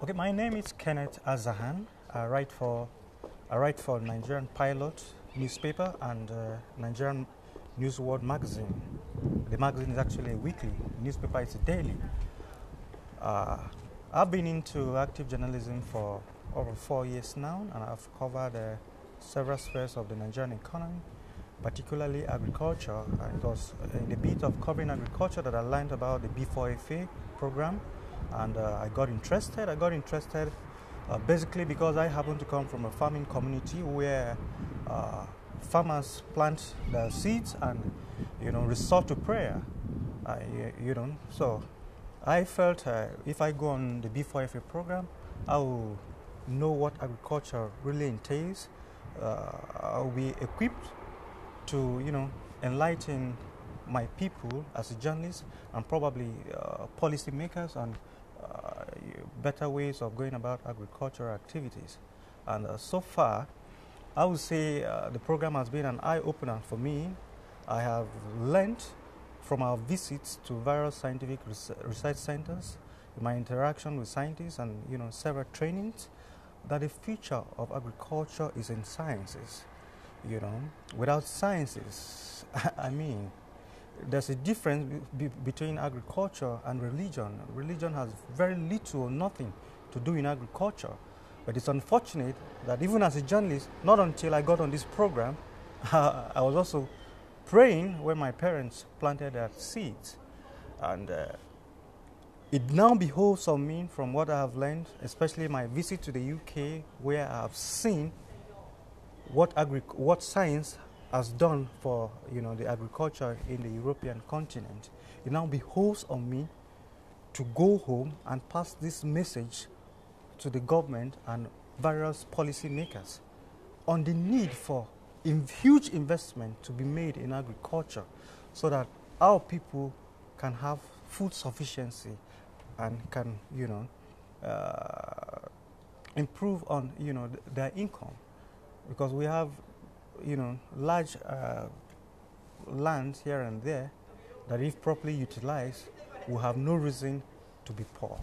Okay, my name is Kenneth Azahan. I write for Nigerian Pilot newspaper and Nigerian News World magazine. The magazine is actually a weekly. The newspaper is a daily. I've been into active journalism for over 4 years now, and I've covered several spheres of the Nigerian economy, particularly agriculture. It was in the bit of covering agriculture that I learned about the B4FA program, and I got interested. Basically because I happen to come from a farming community where farmers plant their seeds and resort to prayer. So I felt if I go on the B4FA program, I will know what agriculture really entails. I'll be equipped to enlighten my people as a journalist and probably policy makers on better ways of going about agricultural activities. And so far, I would say the program has been an eye-opener for me. I have learned from our visits to various scientific research centers, my interaction with scientists and several trainings, that the future of agriculture is in sciences. Without sciences, I mean, there's a difference between agriculture and religion. Religion has very little or nothing to do in agriculture. But it's unfortunate that even as a journalist, not until I got on this program, I was also praying when my parents planted their seeds. And it now behoves on me, from what I have learned, especially my visit to the UK, where I have seen what science has done for the agriculture in the European continent. It now behoves on me to go home and pass this message to the government and various policy makers on the need for huge investment to be made in agriculture so that our people can have food sufficiency and can improve on their income, because we have large lands here and there that, if properly utilized, will have no reason to be poor.